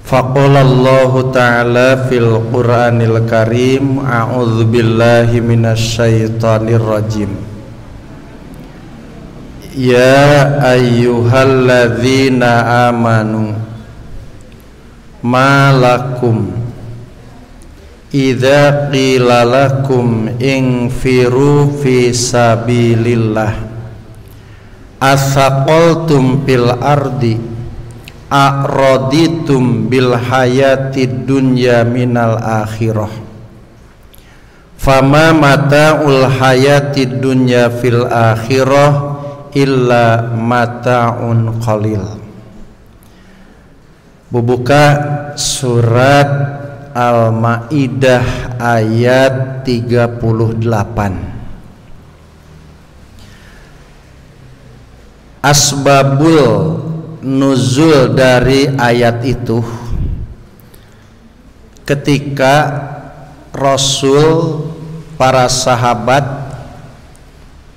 Faqalallahu ta'ala fil Qur'anil Karim, a'udzu billahi minasyaitonir rajim. Ya ayyuhalladzina amanu ma lakum idza qila lakum infiru fi sabilillah athaqaltum fil ardi a'raditum bil hayatid dunya minal akhirah fama mata'ul hayatid dunya fil akhirah illa mata'un qalil. Bubuka surat Al-Maidah ayat 38. Asbabul nuzul dari ayat itu, ketika Rasul, para sahabat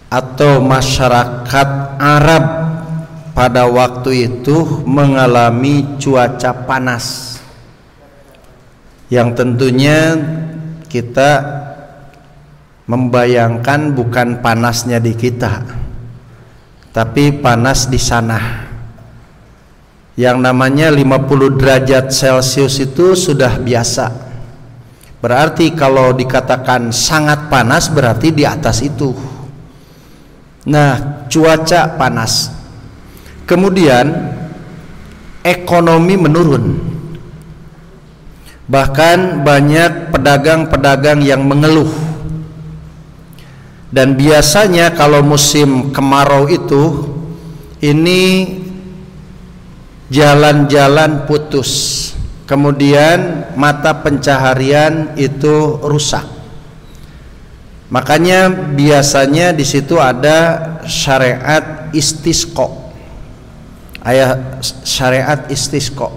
atau masyarakat Arab pada waktu itu mengalami cuaca panas yang tentunya kita membayangkan bukan panasnya di kita, tapi panas di sana. Yang namanya 50 derajat Celcius itu sudah biasa. Berarti kalau dikatakan sangat panas berarti di atas itu. Nah, cuaca panas. Kemudian ekonomi menurun. Bahkan banyak pedagang-pedagang yang mengeluh. Dan biasanya kalau musim kemarau itu, ini jalan-jalan putus, kemudian mata pencaharian itu rusak. Makanya biasanya di situ ada syariat istisqa, ayat syariat istisqa.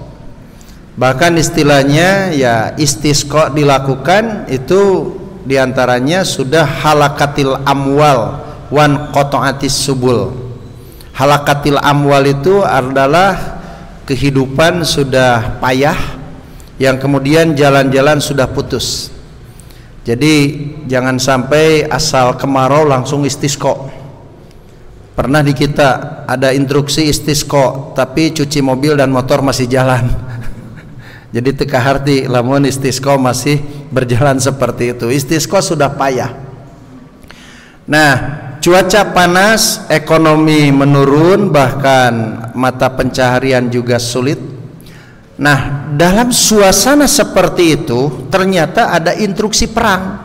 Bahkan istilahnya ya istisqa dilakukan itu diantaranya sudah halakatil amwal wan qata'atis subul. Halakatil amwal itu adalah kehidupan sudah payah, yang kemudian jalan-jalan sudah putus. Jadi jangan sampai asal kemarau langsung istisqa. Pernah di kita ada instruksi istisqa, tapi cuci mobil dan motor masih jalan. Jadi teka harti lamun istisqa masih berjalan seperti itu. Istisqa sudah payah. Nah, cuaca panas, ekonomi menurun, bahkan mata pencaharian juga sulit. Nah, dalam suasana seperti itu ternyata ada instruksi perang,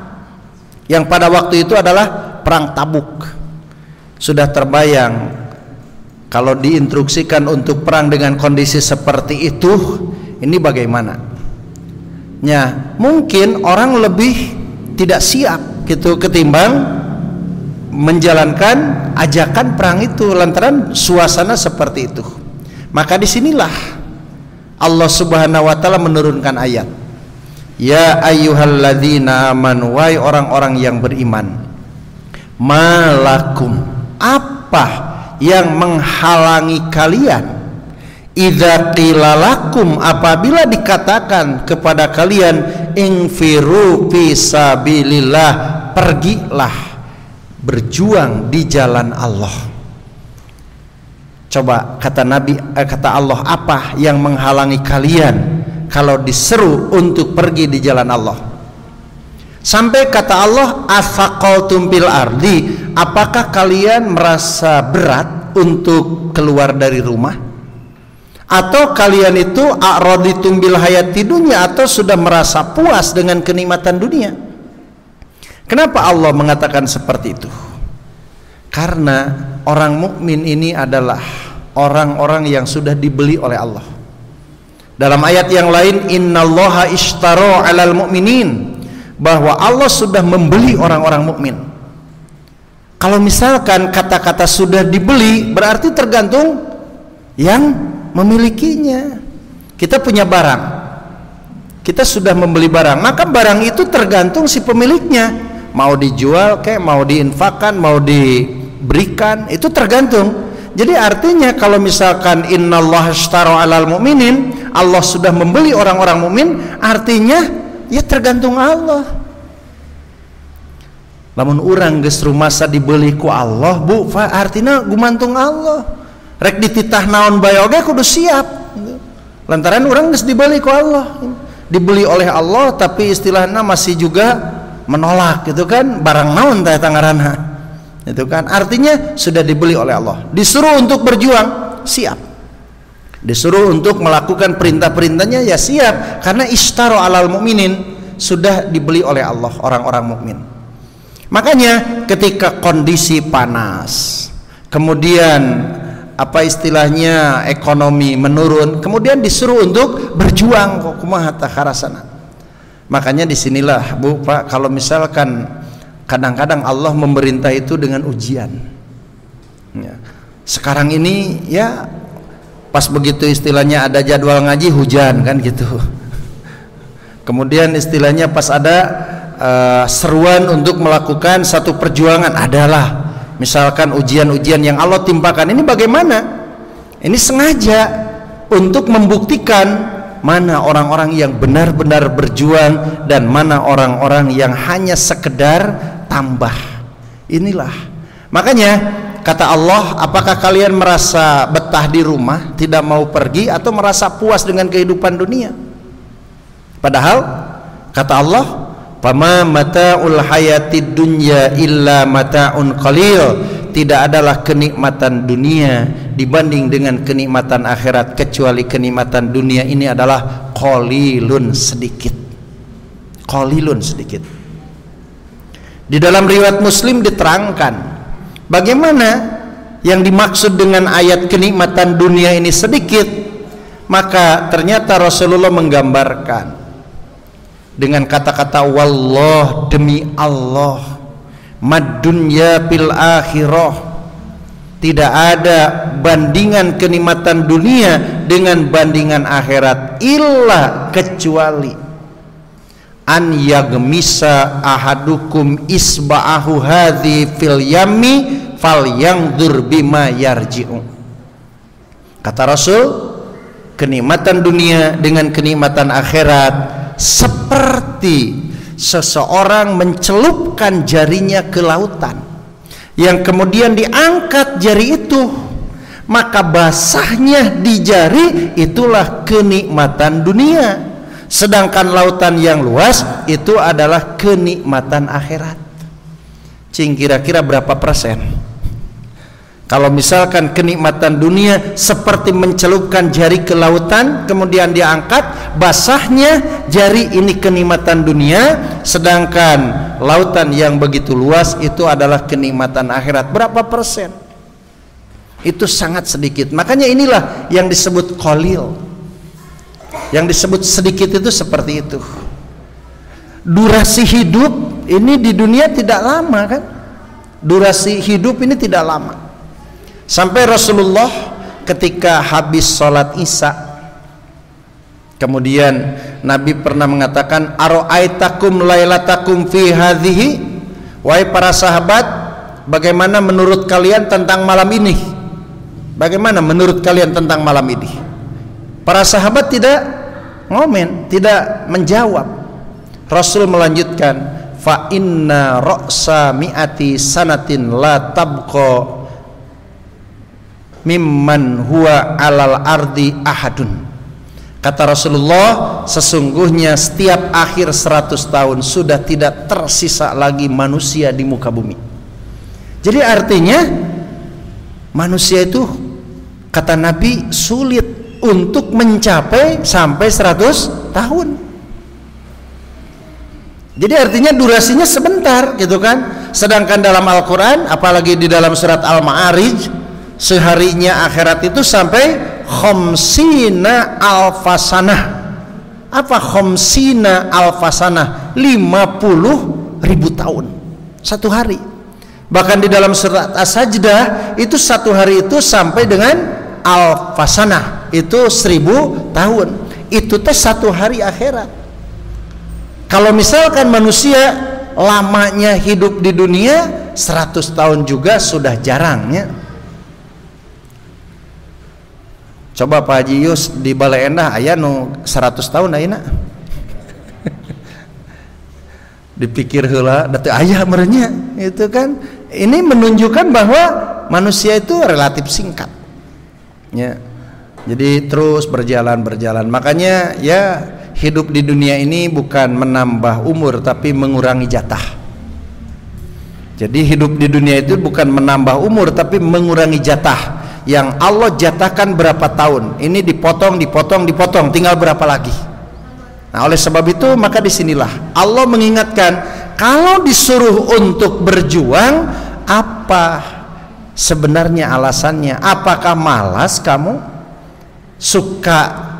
yang pada waktu itu adalah perang Tabuk. Sudah terbayang kalau diinstruksikan untuk perang dengan kondisi seperti itu, ini bagaimana? Ya, mungkin orang lebih tidak siap gitu ketimbang menjalankan ajakan perang itu lantaran suasana seperti itu. Maka disinilah Allah Subhanahu wa ta'ala menurunkan ayat, ya ayyuhalladzina amanu, wahai orang-orang yang beriman, malakum, apa yang menghalangi kalian, idza qila lakum, apabila dikatakan kepada kalian, infiru fi sabilillah, pergilah berjuang di jalan Allah. Coba kata Nabi, kata Allah, apa yang menghalangi kalian kalau diseru untuk pergi di jalan Allah? Sampai kata Allah, athaqaltum bil ardi, apakah kalian merasa berat untuk keluar dari rumah? Atau kalian itu a'raditum bil hayati dunya, atau sudah merasa puas dengan kenikmatan dunia? Kenapa Allah mengatakan seperti itu? Karena orang mukmin ini adalah orang-orang yang sudah dibeli oleh Allah. Dalam ayat yang lain, innallaha ishtara 'alal mu'minin, bahwa Allah sudah membeli orang-orang mukmin. Kalau misalkan kata-kata sudah dibeli, berarti tergantung yang memilikinya. Kita punya barang, kita sudah membeli barang, maka barang itu tergantung si pemiliknya. Mau dijual kayak, mau diinfakkan, mau diberikan, itu tergantung. Jadi artinya kalau misalkan innallaha ishtara 'alal mu'minin, Allah sudah membeli orang-orang mukmin, artinya ya tergantung Allah. Lamun urang geus rumasa dibeli ku Allah, Bu, artinya gumantung Allah. Rek dititah naon bae oge kudu siap. Lantaran urang geus dibeli ku Allah. Dibeli oleh Allah tapi istilahnya masih juga menolak gitu kan, barang naon teh tangaranna. Itu kan artinya sudah dibeli oleh Allah. Disuruh untuk berjuang, siap. Disuruh untuk melakukan perintah-perintahnya, ya siap, karena ishtaro alal mukminin, sudah dibeli oleh Allah orang-orang mukmin. Makanya ketika kondisi panas, kemudian apa istilahnya ekonomi menurun, kemudian disuruh untuk berjuang, kok kumaha tah karasana. Makanya disinilah Bu Pak, kalau misalkan kadang-kadang Allah memerintah itu dengan ujian ya. Sekarang ini ya pas begitu istilahnya ada jadwal ngaji hujan kan gitu. Kemudian istilahnya pas ada seruan untuk melakukan satu perjuangan, adalah misalkan ujian-ujian yang Allah timpakan, ini bagaimana? Ini sengaja untuk membuktikan mana orang-orang yang benar-benar berjuang dan mana orang-orang yang hanya sekedar tambah. Inilah makanya kata Allah, apakah kalian merasa betah di rumah, tidak mau pergi, atau merasa puas dengan kehidupan dunia? Padahal kata Allah, fama mata'ul hayatid dunya illa mata'un qalil. Tidak adalah kenikmatan dunia dibanding dengan kenikmatan akhirat, kecuali kenikmatan dunia ini adalah qalilun, sedikit. Qalilun, sedikit. Di dalam riwayat Muslim diterangkan bagaimana yang dimaksud dengan ayat kenikmatan dunia ini sedikit. Maka ternyata Rasulullah menggambarkan dengan kata-kata wallah, demi Allah, mad dunya fil akhirah, tidak ada bandingan kenikmatan dunia dengan bandingan akhirat, illa kecuali an yagmisa ahadukum isba'ahu hadhi fil yammi falyangdur bima yarji'u. Kata Rasul, kenikmatan dunia dengan kenikmatan akhirat seperti seseorang mencelupkan jarinya ke lautan, yang kemudian diangkat jari itu, maka basahnya di jari itulah kenikmatan dunia, sedangkan lautan yang luas itu adalah kenikmatan akhirat. Cing, kira-kira berapa persen? Kalau misalkan kenikmatan dunia seperti mencelupkan jari ke lautan, kemudian diangkat, basahnya jari, ini kenikmatan dunia, sedangkan lautan yang begitu luas itu adalah kenikmatan akhirat. Berapa persen? Itu sangat sedikit. Makanya inilah yang disebut qalil. Yang disebut sedikit itu seperti itu. Durasi hidup ini di dunia tidak lama kan? Durasi hidup ini tidak lama. Sampai Rasulullah ketika habis sholat isya, kemudian Nabi pernah mengatakan, aro'aitakum lailatakum fi hadhihi, wahai para sahabat, bagaimana menurut kalian tentang malam ini? Bagaimana menurut kalian tentang malam ini? Para sahabat tidak ngomen, tidak menjawab. Rasul melanjutkan, fa inna ra'sa mi'ati sanatin la tabqa mimman huwa alal ardi ahadun. Kata Rasulullah, sesungguhnya setiap akhir 100 tahun sudah tidak tersisa lagi manusia di muka bumi. Jadi artinya manusia itu, kata Nabi, sulit untuk mencapai sampai 100 tahun. Jadi artinya durasinya sebentar gitu kan. Sedangkan dalam Al-Quran, apalagi di dalam surat Al-Ma'arij, seharinya akhirat itu sampai khamsina alfasanah. Apa khamsina alfasanah? 50.000 tahun satu hari. Bahkan di dalam surat As-Sajdah itu satu hari itu sampai dengan alfasanah, itu 1000 tahun. Itu teh satu hari akhirat. Kalau misalkan manusia lamanya hidup di dunia 100 tahun juga sudah jarangnya. Coba Pak Haji Yus di Balai Endah aya nu 100 tahun ayeuna. Dipikir heula da teu aya merenya, itu kan. Ini menunjukkan bahwa manusia itu relatif singkat. Ya. Jadi terus berjalan. Makanya ya hidup di dunia ini bukan menambah umur tapi mengurangi jatah. Jadi hidup di dunia itu bukan menambah umur tapi mengurangi jatah. Yang Allah jatahkan berapa tahun, ini dipotong, tinggal berapa lagi. Nah, oleh sebab itu maka disinilah Allah mengingatkan, kalau disuruh untuk berjuang, apa sebenarnya alasannya? Apakah malas kamu? Suka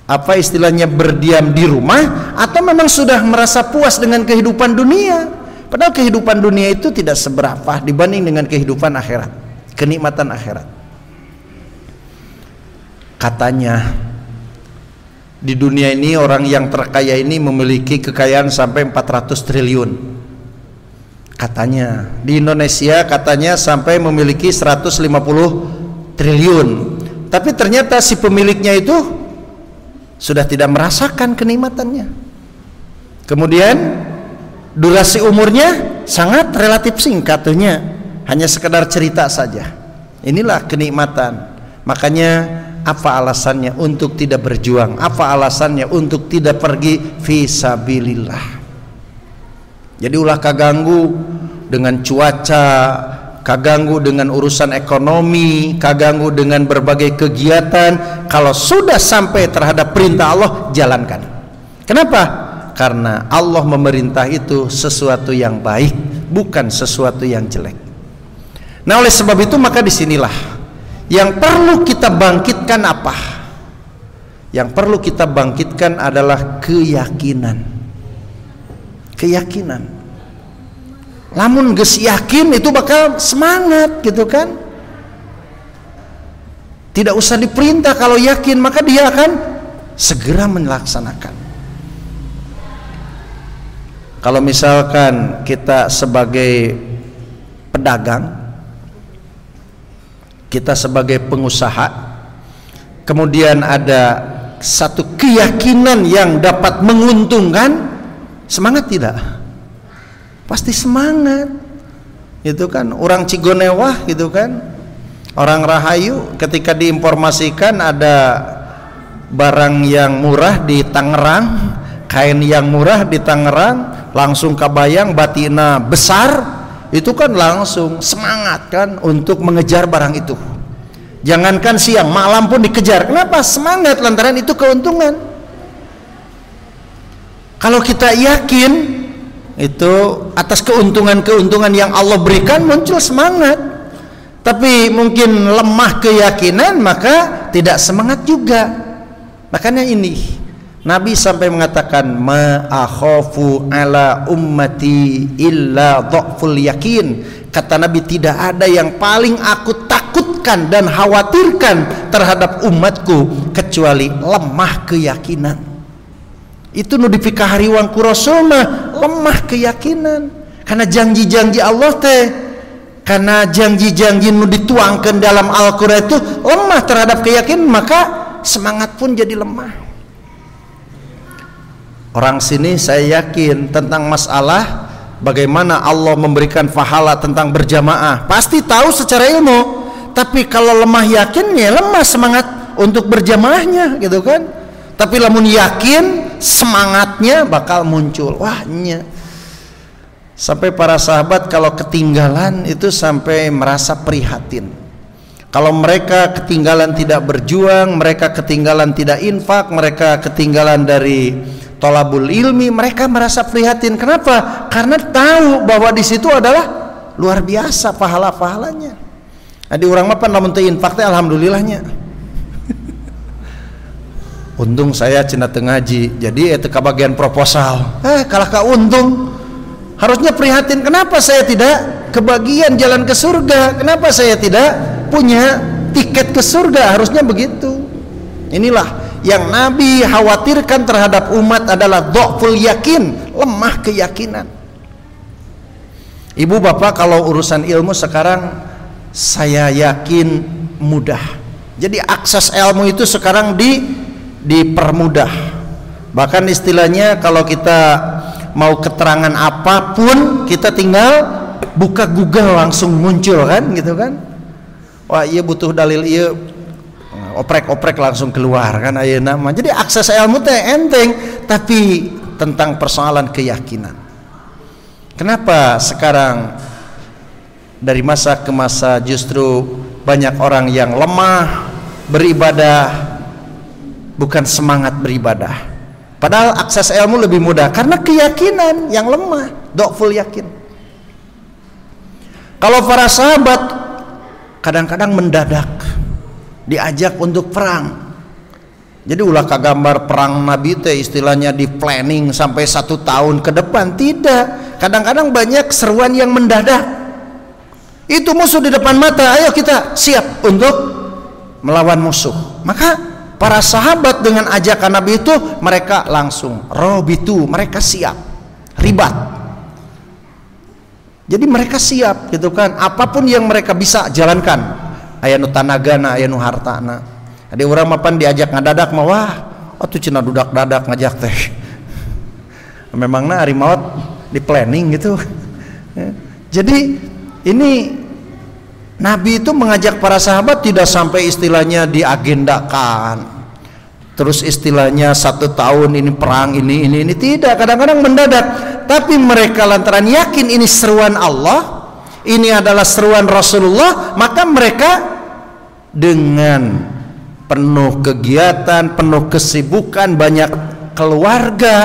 apa istilahnya berdiam di rumah, atau memang sudah merasa puas dengan kehidupan dunia? Padahal kehidupan dunia itu tidak seberapa dibanding dengan kehidupan akhirat, kenikmatan akhirat. Katanya di dunia ini orang yang terkaya ini memiliki kekayaan sampai 400 triliun. Katanya di Indonesia katanya sampai memiliki 150 triliun. Tapi ternyata si pemiliknya itu sudah tidak merasakan kenikmatannya. Kemudian durasi umurnya sangat relatif singkat, hanya sekedar cerita saja. Inilah kenikmatan. Makanya apa alasannya untuk tidak berjuang? Apa alasannya untuk tidak pergi fisabilillah? Jadi ulah kaganggu dengan cuaca, kaganggu dengan urusan ekonomi, kaganggu dengan berbagai kegiatan. Kalau sudah sampai terhadap perintah Allah, jalankan. Kenapa? Karena Allah memerintah itu sesuatu yang baik, bukan sesuatu yang jelek. Nah, oleh sebab itu maka disinilah yang perlu kita bangkitkan apa? Yang perlu kita bangkitkan adalah keyakinan. Keyakinan. Lamun geus yakin itu bakal semangat gitu kan? Tidak usah diperintah, kalau yakin maka dia akan segera melaksanakan. Kalau misalkan kita sebagai pedagang, kita sebagai pengusaha, kemudian ada satu keyakinan yang dapat menguntungkan, semangat tidak? Pasti semangat, gitu kan? Orang Cigonewah, gitu kan? Orang Rahayu, ketika diinformasikan ada barang yang murah di Tangerang, kain yang murah di Tangerang, langsung kabayang batina besar. Itu kan langsung semangat kan untuk mengejar barang itu. Jangankan siang, malam pun dikejar. Kenapa? Semangat, lantaran itu keuntungan. Kalau kita yakin itu atas keuntungan-keuntungan yang Allah berikan, muncul semangat. Tapi mungkin lemah keyakinan, maka tidak semangat juga. Makanya ini Nabi sampai mengatakan, ma akhafu ala ummati illa dha'ful yakin. Kata Nabi, tidak ada yang paling aku takutkan dan khawatirkan terhadap umatku kecuali lemah keyakinan. Itu nu dipikahariwang ku Rasul mah lemah keyakinan. Karena janji-janji Allah teh, karena janji-janji nu dituangkan dalam Al-Qur'an itu lemah terhadap keyakinan, maka semangat pun jadi lemah. Orang sini saya yakin tentang masalah bagaimana Allah memberikan pahala tentang berjamaah, pasti tahu secara ilmu. Tapi kalau lemah yakinnya, lemah semangat untuk berjamaahnya, gitu kan. Tapi lamun yakin, semangatnya bakal muncul. Wahnya sampai para sahabat kalau ketinggalan itu sampai merasa prihatin. Kalau mereka ketinggalan tidak berjuang, mereka ketinggalan tidak infak, mereka ketinggalan dari tolabul ilmi, mereka merasa prihatin. Kenapa? Karena tahu bahwa di situ adalah luar biasa pahala-pahalanya. Adi urang mah pan lamun teu infak teh alhamdulillahnya. Untung saya cenah teu ngaji, jadi eta kabagian proposal. Kalah ka untung. Harusnya prihatin, kenapa saya tidak kebagian jalan ke surga? Kenapa saya tidak punya tiket ke surga? Harusnya begitu. Inilah yang Nabi khawatirkan terhadap umat adalah dha'ful yakin, lemah keyakinan. Ibu bapak, kalau urusan ilmu sekarang saya yakin mudah. Jadi akses ilmu itu sekarang dipermudah. Bahkan istilahnya kalau kita mau keterangan apapun, kita tinggal buka Google langsung muncul kan, gitu kan. Wah, iya butuh dalil, iya oprek-oprek langsung keluar kan ayeuna mah. Jadi akses ilmu teh enteng, tapi tentang persoalan keyakinan. Kenapa sekarang dari masa ke masa justru banyak orang yang lemah beribadah, bukan semangat beribadah. Padahal akses ilmu lebih mudah karena keyakinan yang lemah, dhaful yakin. Kalau para sahabat kadang-kadang mendadak diajak untuk perang. Jadi ulah kagambar perang Nabi teh istilahnya di planning sampai 1 tahun ke depan. Tidak. Kadang-kadang banyak seruan yang mendadak. Itu musuh di depan mata, ayo kita siap untuk melawan musuh. Maka para sahabat dengan ajakan Nabi itu mereka langsung robitu, mereka siap ribat. Jadi mereka siap gitu kan, apapun yang mereka bisa jalankan. Aya nu tanagana, aya nu hartana. Ada orang mapan diajak ngadadak mah wah, atuh cenah dudak dadak ngajak teh. Memangna ari maot di planning gitu. Jadi ini Nabi itu mengajak para sahabat tidak sampai istilahnya diagendakan. Terus istilahnya 1 tahun ini perang ini tidak, kadang-kadang mendadak. Tapi mereka lantaran yakin ini seruan Allah, ini adalah seruan Rasulullah, maka mereka dengan penuh kegiatan, penuh kesibukan, banyak keluarga,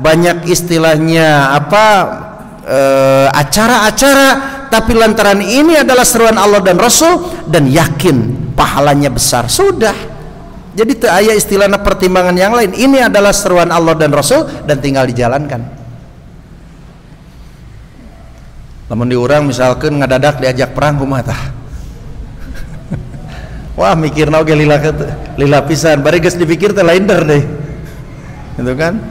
banyak istilahnya acara-acara, tapi lantaran ini adalah seruan Allah dan Rasul dan yakin pahalanya besar, sudah. Jadi teu aya istilahnya pertimbangan yang lain. Ini adalah seruan Allah dan Rasul dan tinggal dijalankan. Lamun diurang misalkan ngadadak diajak perang kumaha tah? Wah mikirna oge lila pisan, bari geus dipikir teh lain deh. Gitu kan?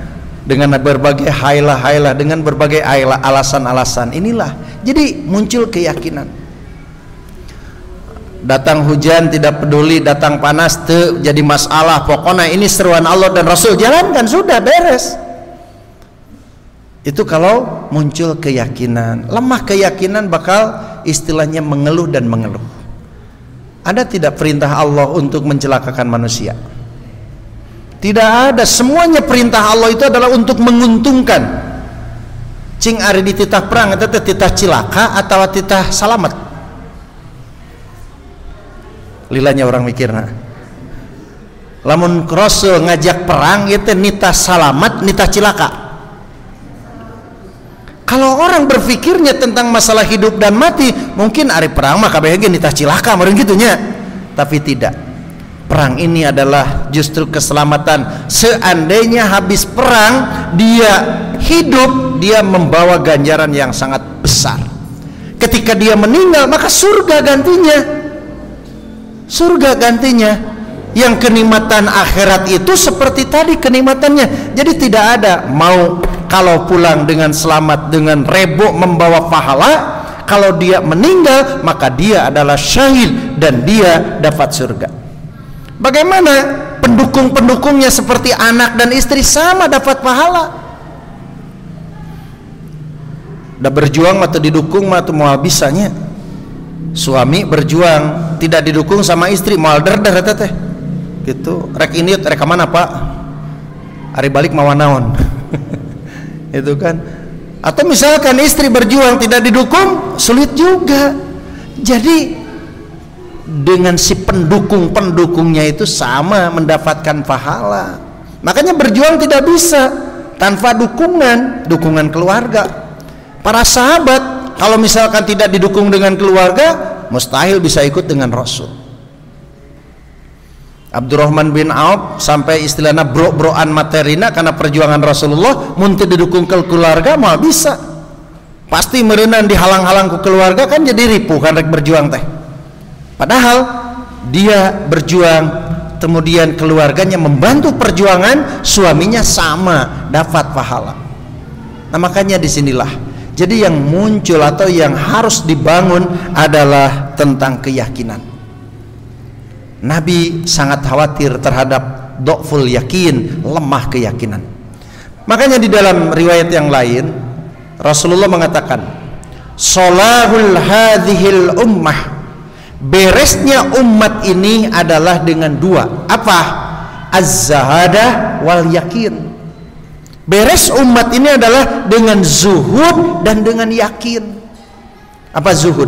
Dengan berbagai hailah, dengan berbagai alasan-alasan. Inilah. Jadi muncul keyakinan. Datang hujan tidak peduli, datang panas teu jadi masalah. Pokoknya ini seruan Allah dan Rasul, jalankan, sudah beres. Itu kalau muncul keyakinan. Lemah keyakinan bakal istilahnya mengeluh dan mengeluh. Ada tidak perintah Allah untuk mencelakakan manusia? Tidak ada. Semuanya perintah Allah itu adalah untuk menguntungkan. Cing ari di titah perang eta teh titah cilaka atau titah salamet? Lilanya orang mikirna. Lamun Rasul ngajak perang itu nitah salamet, nitah cilaka. Kalau orang berpikirnya tentang masalah hidup dan mati, mungkin ari perang mah kabeh ge nitah cilaka meureun gitunya. Tapi tidak. Perang ini adalah justru keselamatan. Seandainya habis perang dia hidup, dia membawa ganjaran yang sangat besar. Ketika dia meninggal, maka surga gantinya. Surga gantinya. Yang kenikmatan akhirat itu seperti tadi kenikmatannya. Jadi tidak ada mau kalau pulang dengan selamat dengan rebok membawa pahala, kalau dia meninggal maka dia adalah syahid dan dia dapat surga. Bagaimana pendukung-pendukungnya seperti anak dan istri sama dapat pahala. Udah berjuang atau didukung atau mau bisanya. Suami berjuang tidak didukung sama istri mau der teh. Gitu. Rek ini rek mana Pak? Hari balik mawan naon. Itu kan. Atau misalkan istri berjuang tidak didukung, sulit juga. Jadi dengan si pendukung-pendukungnya itu sama mendapatkan pahala. Makanya berjuang tidak bisa tanpa dukungan keluarga. Para sahabat kalau misalkan tidak didukung dengan keluarga, mustahil bisa ikut dengan Rasul. Abdurrahman bin Auf sampai istilahnya bro-broan materina karena perjuangan Rasulullah, mun teu didukung ke keluarga mau bisa. Pasti meureunnan dihalang-halang ku keluarga kan jadi ripuh kan rek berjuang teh. Padahal dia berjuang, kemudian keluarganya membantu perjuangan, suaminya sama dapat pahala. Nah makanya disinilah. Jadi yang muncul atau yang harus dibangun adalah tentang keyakinan. Nabi sangat khawatir terhadap dhaful yakin, lemah keyakinan. Makanya di dalam riwayat yang lain Rasulullah mengatakan, "Sholahul hadhil ummah," beresnya umat ini adalah dengan dua. Apa? Az-zahadah wal yakin. Beres umat ini adalah dengan zuhud dan dengan yakin. Apa zuhud?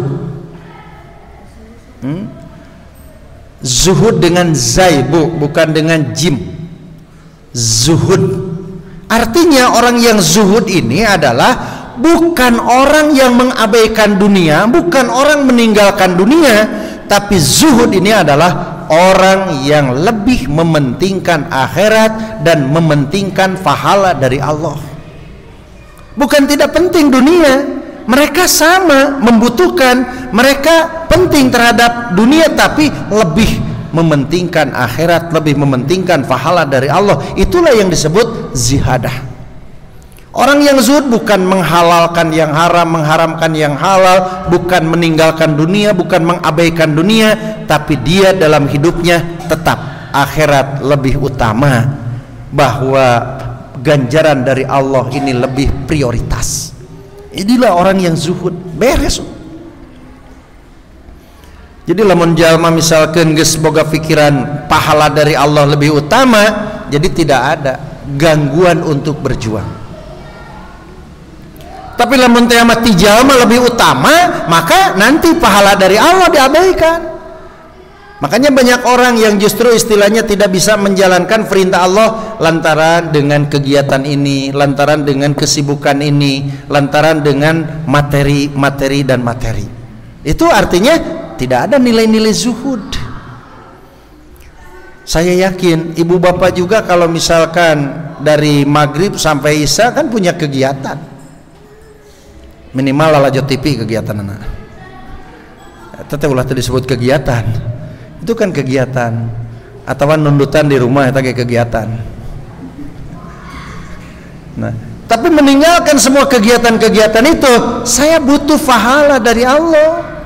Zuhud dengan zai, bukan dengan jim. Zuhud artinya orang yang zuhud ini adalah bukan orang yang mengabaikan dunia, bukan orang meninggalkan dunia, tapi zuhud ini adalah orang yang lebih mementingkan akhirat dan mementingkan pahala dari Allah. Bukan tidak penting dunia, mereka sama membutuhkan, mereka penting terhadap dunia, tapi lebih mementingkan akhirat, lebih mementingkan pahala dari Allah. Itulah yang disebut zihadah. Orang yang zuhud bukan menghalalkan yang haram, mengharamkan yang halal, bukan meninggalkan dunia, bukan mengabaikan dunia, tapi dia dalam hidupnya tetap akhirat lebih utama, bahwa ganjaran dari Allah ini lebih prioritas. Inilah orang yang zuhud. Beres. Jadi lamun jalma misalkan geus boga pikiran pahala dari Allah lebih utama, jadi tidak ada gangguan untuk berjuang. Tapi lamun teh mati jalma lebih utama, maka nanti pahala dari Allah diabaikan. Makanya banyak orang yang justru istilahnya tidak bisa menjalankan perintah Allah lantaran dengan kegiatan ini, lantaran dengan kesibukan ini, lantaran dengan materi dan materi. Itu artinya tidak ada nilai-nilai zuhud. Saya yakin ibu bapak juga kalau misalkan dari maghrib sampai isya kan punya kegiatan, minimal lalajo TV kegiatan anak. Teteh ulah disebut kegiatan, itu kan kegiatan, atau nundutan di rumah itu kayak kegiatan. Nah, tapi meninggalkan semua kegiatan-kegiatan itu, saya butuh pahala dari Allah.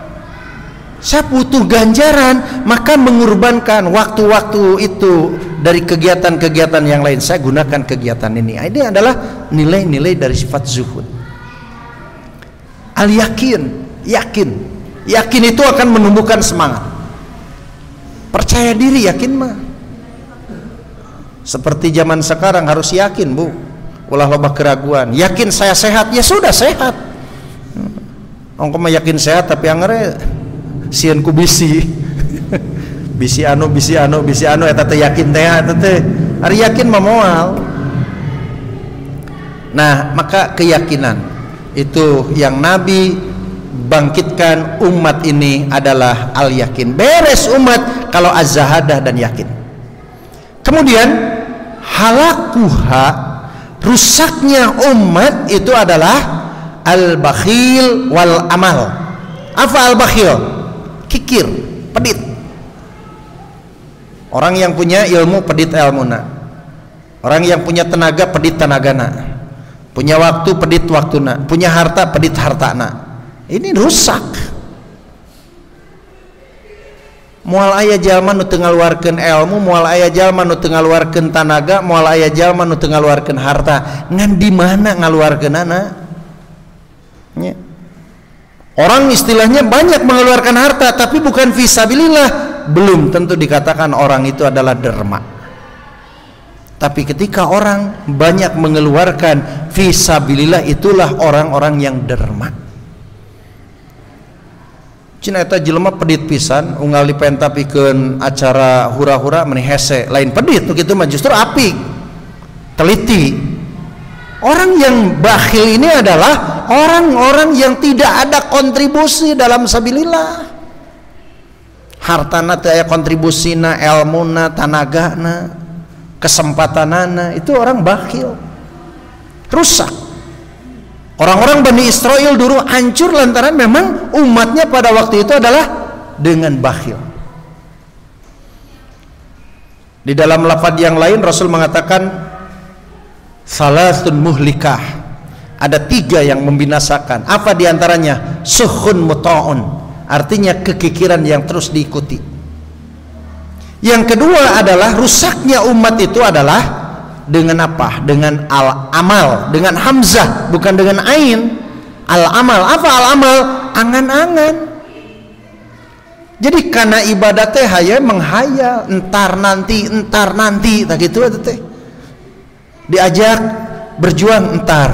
Saya butuh ganjaran, maka mengorbankan waktu-waktu itu dari kegiatan-kegiatan yang lain. Saya gunakan kegiatan ini. Ini adalah nilai-nilai dari sifat zuhud. Al-yakin, yakin itu akan menumbuhkan semangat. Percaya diri, yakin mah. Seperti zaman sekarang harus yakin, Bu. Ulah loba keraguan. Yakin saya sehat, ya sudah sehat. Ongko mah yakin sehat tapi angere sieun ku bisi. bisi anu eta teh yakin teh eta teh. Ari yakin mah moal. Nah, maka keyakinan itu yang Nabi bangkitkan umat ini adalah al-yakin. Beres umat kalau az-zahadah dan yakin. Kemudian halakuha, rusaknya umat itu adalah al-bakhil wal amal. Apa al-bakhil? Kikir, pedit. Orang yang punya ilmu pedit ilmuna. Orang yang punya tenaga pedit tenagana. Punya waktu pedit waktuna. Punya harta pedit hartana. Ini rusak. Moal aya jalma nu teu ngaluarkeun ilmu, moal aya jalma nu teu ngaluarkeun tanaga, moal aya jalma nu teu ngaluarkeun harta. Ngan di mana ngaluarkeunana? Nya. Orang istilahnya banyak mengeluarkan harta tapi bukan fisabilillah, belum tentu dikatakan orang itu adalah derma. Tapi ketika orang banyak mengeluarkan fisabilillah, itulah orang-orang yang derma. Cina eta jelema pedit pisan, unggal dipenta pikeun acara hura-hura meni hese, lain pedit begitu mah justru apik, teliti. Orang yang bakhil ini adalah orang-orang yang tidak ada kontribusi dalam sabilillah. Hartana teu aya kontribusina, ilmuna, tanagana, kesempatanana, itu orang bakhil. Rusak. Orang-orang Bani Israel dulu hancur lantaran memang umatnya pada waktu itu adalah dengan bakhil. Di dalam lafaz yang lain Rasul mengatakan salasun muhlikah, ada 3 yang membinasakan. Apa diantaranya? Suhun muta'un, artinya kekikiran yang terus diikuti. Yang kedua adalah rusaknya umat itu adalah dengan apa? Dengan al-amal, dengan hamzah, bukan dengan ain. Al-amal, apa al-amal? Angan-angan. Jadi karena ibadah teh hanya menghayal, entar nanti, tak gitu itu teh. Diajak berjuang entar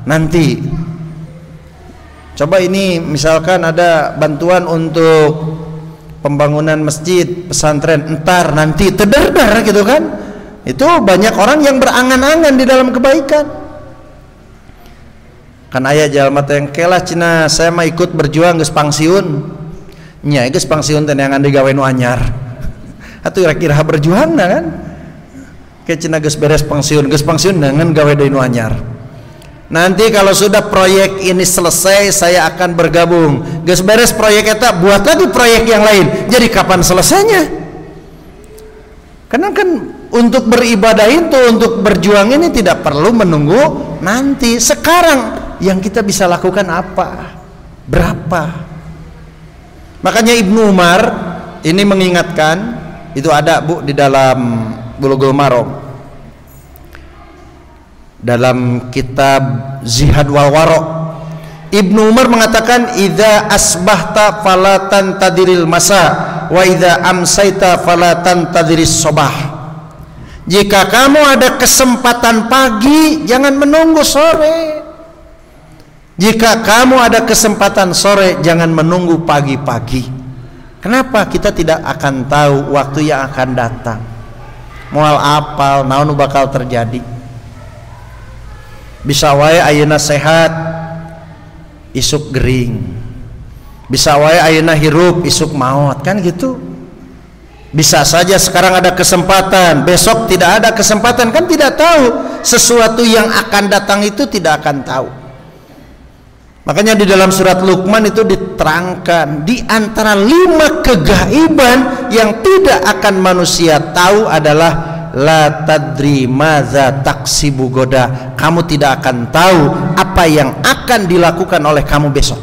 nanti. Coba ini misalkan ada bantuan untuk pembangunan masjid, pesantren, entar nanti, tedar-dar gitu kan. Itu banyak orang yang berangan-angan di dalam kebaikan. Kan aya jalma teh kelah cina saya mah ikut berjuang geus pangsiun. Nya geus pangsiun teh neangan digawe nu anyar. Atuh kira-kira berjuangna kan. Ke cina geus beres pangsiun neangan gawe deui nu anyar. Nanti kalau sudah proyek ini selesai saya akan bergabung. Geus beres proyek eta buat lagi proyek yang lain. Jadi kapan selesainya? Karena kan untuk beribadah itu, untuk berjuang ini tidak perlu menunggu nanti. Sekarang yang kita bisa lakukan apa? Berapa? Makanya Ibnu Umar ini mengingatkan, itu ada Bu di dalam Bulughul Maram, dalam kitab Zihad wal Wara. Ibnu Umar mengatakan, idza asbahta fala tantadiril masa wa idza amsaita fala tantadiris sobah. Jika kamu ada kesempatan pagi, jangan menunggu sore. Jika kamu ada kesempatan sore, jangan menunggu pagi-pagi. Kenapa? Kita tidak akan tahu waktu yang akan datang. Moal apal naon bakal terjadi. Bisa wae ayeuna sehat, isuk gering. Bisa wae ayeuna hirup, isuk maut, kan gitu. Bisa saja sekarang ada kesempatan, besok tidak ada kesempatan, kan tidak tahu. Sesuatu yang akan datang itu tidak akan tahu. Makanya di dalam surat Luqman itu diterangkan, di antara 5 kegaiban yang tidak akan manusia tahu adalah la tadri madza taksibu goda. Kamu tidak akan tahu apa yang akan dilakukan oleh kamu besok.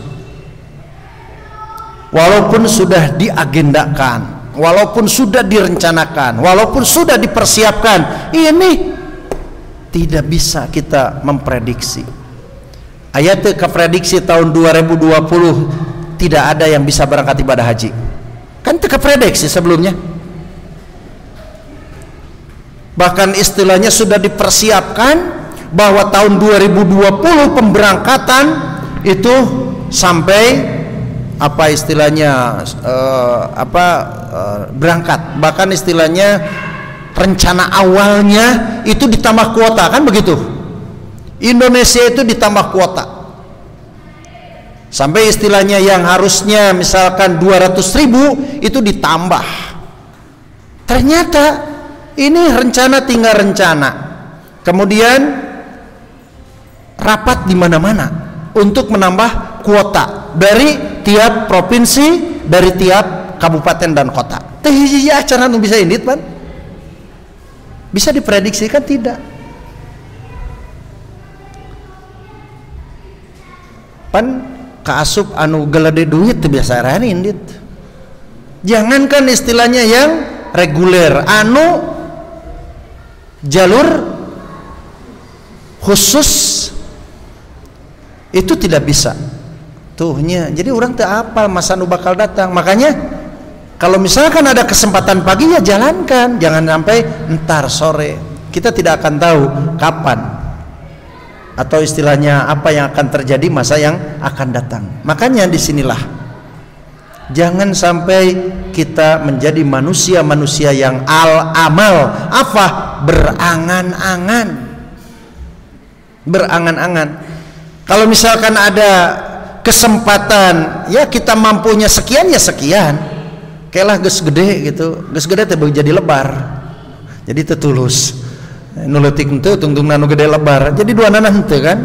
Walaupun sudah diagendakan, walaupun sudah direncanakan, walaupun sudah dipersiapkan, ini tidak bisa kita memprediksi. Ayat keprediksi tahun 2020 tidak ada yang bisa berangkat ibadah haji. Kan keprediksi sebelumnya. Bahkan istilahnya sudah dipersiapkan bahwa tahun 2020 pemberangkatan itu sampai apa istilahnya berangkat. Bahkan istilahnya rencana awalnya itu ditambah kuota, kan begitu. Indonesia itu ditambah kuota. Sampai istilahnya yang harusnya misalkan 200.000 itu ditambah. Ternyata ini rencana tinggal rencana. Kemudian rapat di mana-mana untuk menambah kuota dari tiap provinsi, dari tiap kabupaten dan kota. Teh hiji acara nu bisa indit, Pan? Bisa diprediksikan tidak? Pan kaasup anu gelede duit teu biasa rani indit. Jangankan istilahnya yang reguler, anu jalur khusus itu tidak bisa. Tuhnya, jadi orang teu apal masa nu bakal datang. Makanya kalau misalkan ada kesempatan pagi ya jalankan, jangan sampai entar sore. Kita tidak akan tahu kapan atau istilahnya apa yang akan terjadi masa yang akan datang. Makanya disinilah jangan sampai kita menjadi manusia-manusia yang al-amal, apa? Berangan-angan. Berangan-angan. Kalau misalkan ada kesempatan, ya kita mampunya sekian ya sekian. Kailah geus gede gitu. Geus gede teh jadi lebar. Jadi teu tulus. Nu leutik henteu tungtungna nu gede lebar. Jadi duanana henteu kan.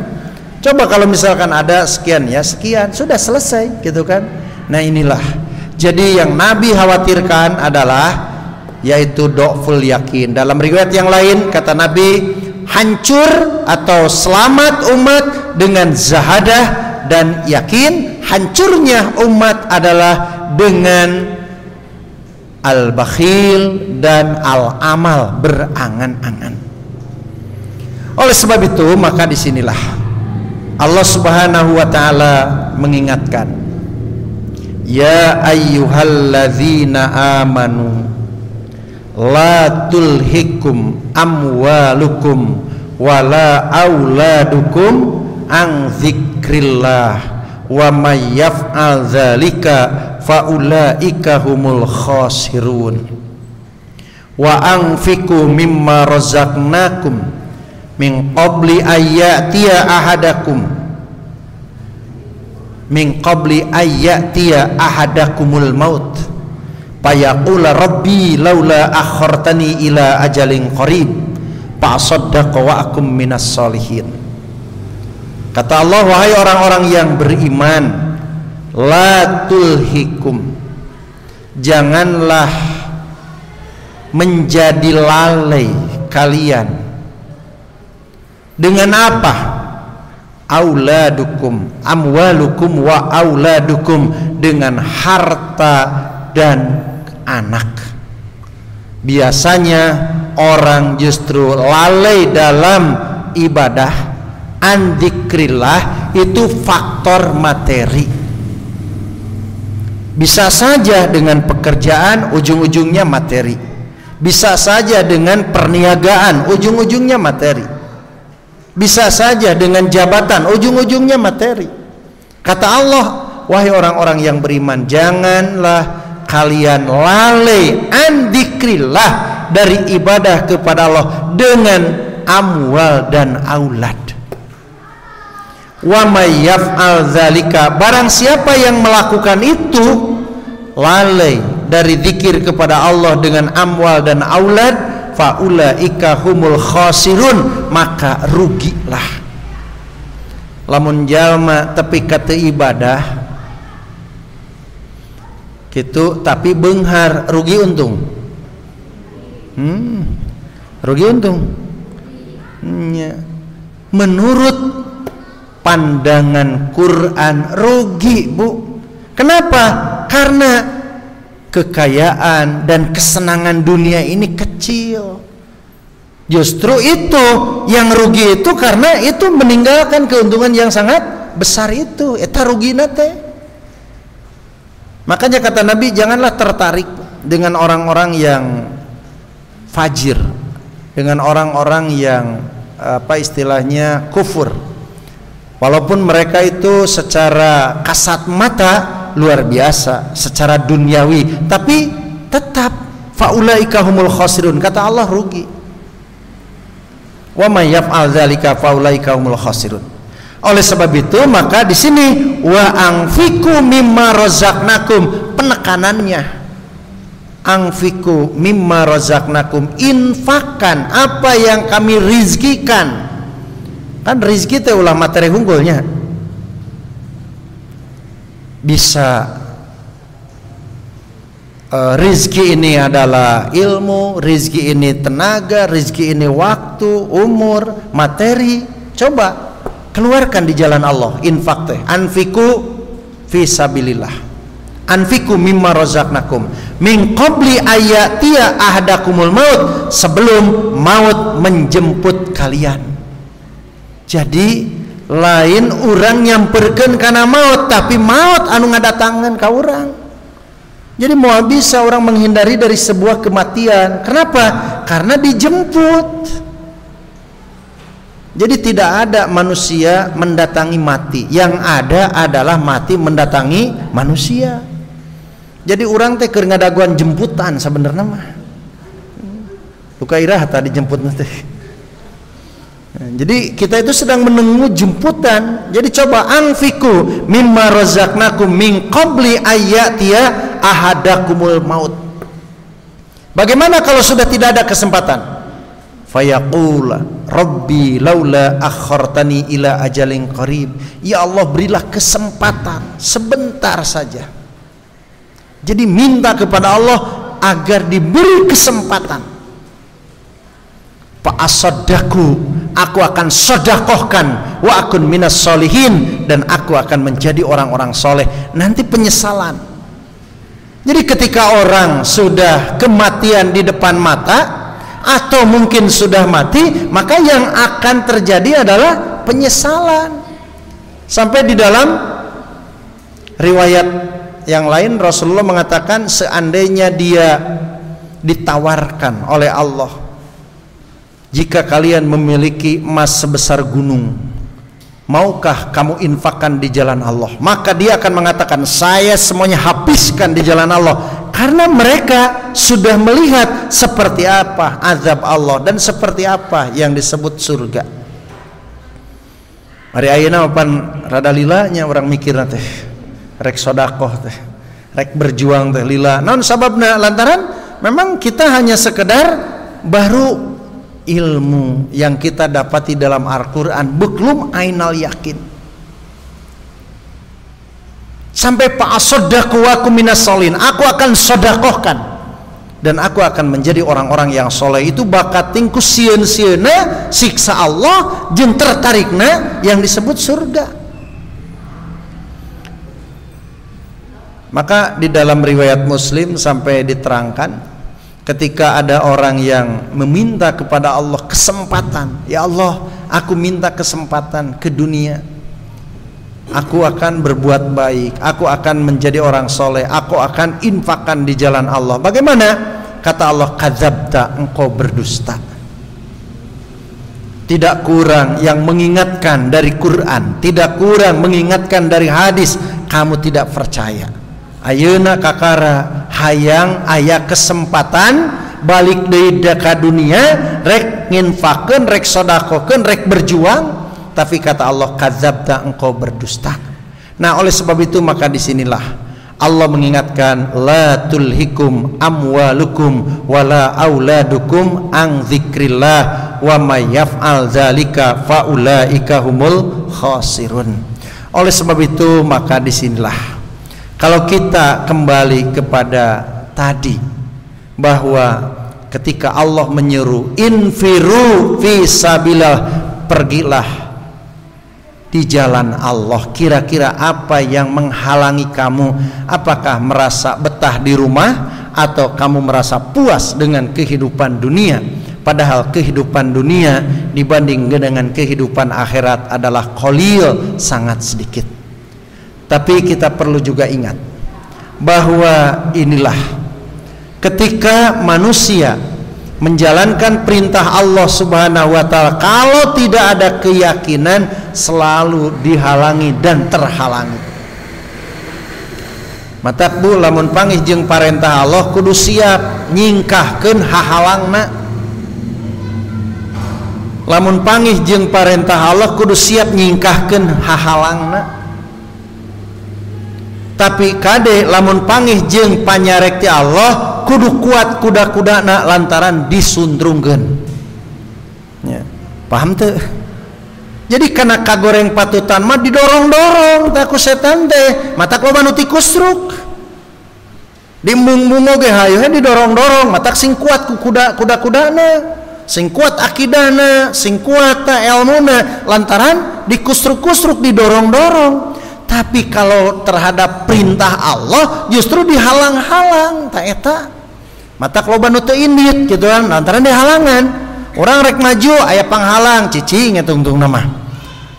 Coba kalau misalkan ada sekian ya sekian, sudah selesai gitu kan. Nah inilah. Jadi yang Nabi khawatirkan adalah yaitu dhaful yakin. Dalam riwayat yang lain kata Nabi, hancur atau selamat umat dengan zahadah dan yakin. Hancurnya umat adalah dengan al-bakhil, dan al-amal, berangan-angan. Oleh sebab itu maka disinilah Allah Subhanahu wa ta'ala mengingatkan, ya ayyuhalladzina amanu la tulhikum amwalukum wala auladukum an dzikrillah wa may yaf'al dzalika faulaika humul khasirun wa anfiqu mimma razaqnakum min qabli ayyatiya ahadakumul maut fayaqula rabbi laula akhartani ila ajalin qarib fa asaddaqa wa akum minas solihin. Kata Allah, wahai orang-orang yang beriman, la tulhikum, janganlah menjadi lalai kalian. Dengan apa? Auladukum, amwalukum wa auladukum, dengan harta dan anak. Biasanya orang justru lalai dalam ibadah, an dzikrillah, itu faktor materi. Bisa saja dengan pekerjaan, ujung-ujungnya materi. Bisa saja dengan perniagaan, ujung-ujungnya materi. Bisa saja dengan jabatan, ujung-ujungnya materi. Kata Allah, wahai orang-orang yang beriman, janganlah kalian lalai an dzikrillah, dari ibadah kepada Allah dengan amwal dan aulad. Wa may yaf'al dzalika, barang siapa yang melakukan itu, lalai dari zikir kepada Allah dengan amwal dan aulad, faulaika humul khasirun, maka rugilah. Lamun jalma tapi kata ibadah gitu tapi beunghar, rugi untung? Rugi untung? Menurut pandangan Quran rugi, Bu. Kenapa? Karena kekayaan dan kesenangan dunia ini kecil. Justru itu yang rugi itu, karena itu meninggalkan keuntungan yang sangat besar itu. Eta rugi nate. Makanya kata Nabi, janganlah tertarik dengan orang-orang yang fajir, dengan orang-orang yang apa istilahnya kufur. Walaupun mereka itu secara kasat mata luar biasa secara duniawi, tapi tetap faulaika humul khasirun, kata Allah rugi. Wa may yaf'al dzalika faulaika humul khasirun. Oleh sebab itu maka di sini wa anfiqu mimma razaqnakum, penekanannya anfiqu mimma razaqnakum, infakkan apa yang kami rizkikan. Kan rizki teh ulah materi hunggulnya. Bisa rizki ini adalah ilmu, rizki ini tenaga, rizki ini waktu, umur, materi. Coba keluarkan di jalan Allah, infak teh. Anfiku fi sabilillah, anfiku mimma razaqnakum min qabli ayatiya ahadakumul maut, sebelum maut menjemput kalian. Jadi lain orang nyamperkeun kana maut, tapi maut anu ngadatangan ka urang. Jadi mau bisa orang menghindari dari sebuah kematian. Kenapa? Karena dijemput. Jadi tidak ada manusia mendatangi mati, yang ada adalah mati mendatangi manusia. Jadi orang teh keur ngadaguan jemputan sebenarnya mah. Buka irah tadi jemputna teh. Jadi kita itu sedang menunggu jemputan. Jadi coba anfiku mimma razaqnakum min qabli ayatiya ahadakumul maut. Bagaimana kalau sudah tidak ada kesempatan? Fayaqula rabbi laula akhartani ila ajalin qarib, ya Allah berilah kesempatan sebentar saja. Jadi minta kepada Allah agar diberi kesempatan. Fa asaddaku, aku akan sodakohkan, wa akun minas solihin, dan aku akan menjadi orang-orang soleh. Nanti penyesalan Jadi ketika orang sudah kematian di depan mata atau mungkin sudah mati, maka yang akan terjadi adalah penyesalan. Sampai di dalam riwayat yang lain Rasulullah mengatakan, seandainya dia ditawarkan oleh Allah, jika kalian memiliki emas sebesar gunung, maukah kamu infakkan di jalan Allah? Maka dia akan mengatakan, saya semuanya habiskan di jalan Allah. Karena mereka sudah melihat seperti apa azab Allah dan seperti apa yang disebut surga. Hari ayeuna pan rada lilanya orang mikir teh, rek sodakoh teh, rek berjuang teh lila. Naon sababna? Lantaran memang kita hanya sekedar baru ilmu yang kita dapati dalam Al-Quran, beklum ainal yakin. Sampai fa'asodaku wa kuminas solin, aku akan sodakohkan dan aku akan menjadi orang-orang yang soleh. Itu bakat tingku sieun-sieuna siksa Allah jeung tertarikna yang disebut surga. Maka di dalam riwayat Muslim sampai diterangkan, ketika ada orang yang meminta kepada Allah kesempatan, ya Allah, aku minta kesempatan ke dunia, aku akan berbuat baik, aku akan menjadi orang soleh, aku akan infakkan di jalan Allah. Bagaimana? Kata Allah, kadzabta, engkau berdusta. Tidak kurang yang mengingatkan dari Quran, tidak kurang mengingatkan dari hadis, kamu tidak percaya. Ayeuna kakara hayang aya kesempatan balik deui ka dunia, rek nginfakeun, rek sodakokeun, rek berjuang, tapi kata Allah, kadzabta, engkau berdusta. Nah, oleh sebab itu maka disinilah Allah mengingatkan, la tulhikum amwalukum wala auladukum an dzikrillah wa may yaf'al dzalika faulaika humul khasirun. Oleh sebab itu maka disinilah kalau kita kembali kepada tadi, bahwa ketika Allah menyeru infiru fi sabilillah, pergilah di jalan Allah, kira-kira apa yang menghalangi kamu? Apakah merasa betah di rumah atau kamu merasa puas dengan kehidupan dunia? Padahal kehidupan dunia dibanding dengan kehidupan akhirat adalah qalil, sangat sedikit. Tapi kita perlu juga ingat bahwa inilah ketika manusia menjalankan perintah Allah Subhanahu wa ta'ala, kalau tidak ada keyakinan selalu dihalangi dan terhalangi. Matak bu, lamun panggih jeung parentah Allah kudu siap nyingkahkeun hahalangna. Lamun panggih jeung parentah Allah kudu siap nyingkahkeun hahalangna. Tapi kade lamun panggih jeung panyarek ti Allah kudu kuat kuda-kudana lantaran disundrungkeun. Ya, paham teu? Jadi kana kagoreng patutan mah didorong-dorong teh ku setan teh, mata loba nu ti kusruk. Dimbung-bungo ge hayu didorong-dorong, matak sing kuat ku kuda-kudana, sing kuat akidahna, sing kuat ta ilmuna, lantaran dikusruk-kusruk didorong-dorong. Tapi kalau terhadap perintah Allah justru dihalang-halang, tak eta. Matak loba nu teu indit gitu kan, lantaran dihalangan. Orang rek maju aya panghalang, cicing ngitung-tung nama.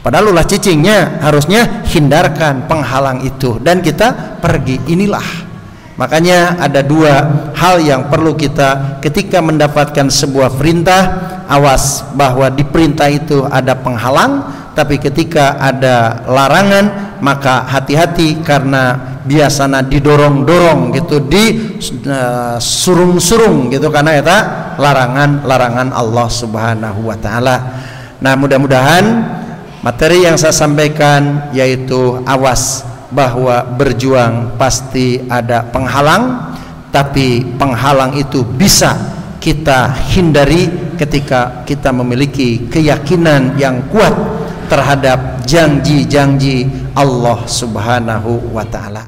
Padahal ulah cicingnya harusnya hindarkan penghalang itu dan kita pergi. Inilah. Makanya ada dua hal yang perlu kita ketika mendapatkan sebuah perintah, awas bahwa di perintah itu ada penghalang, tapi ketika ada larangan maka hati-hati karena biasanya didorong-dorong gitu, surung-surung gitu karena eta larangan-larangan Allah Subhanahu wa taala. Nah, mudah-mudahan materi yang saya sampaikan yaitu awas bahwa berjuang pasti ada penghalang, tapi penghalang itu bisa kita hindari ketika kita memiliki keyakinan yang kuat terhadap janji-janji Allah Subhanahu wa ta'ala.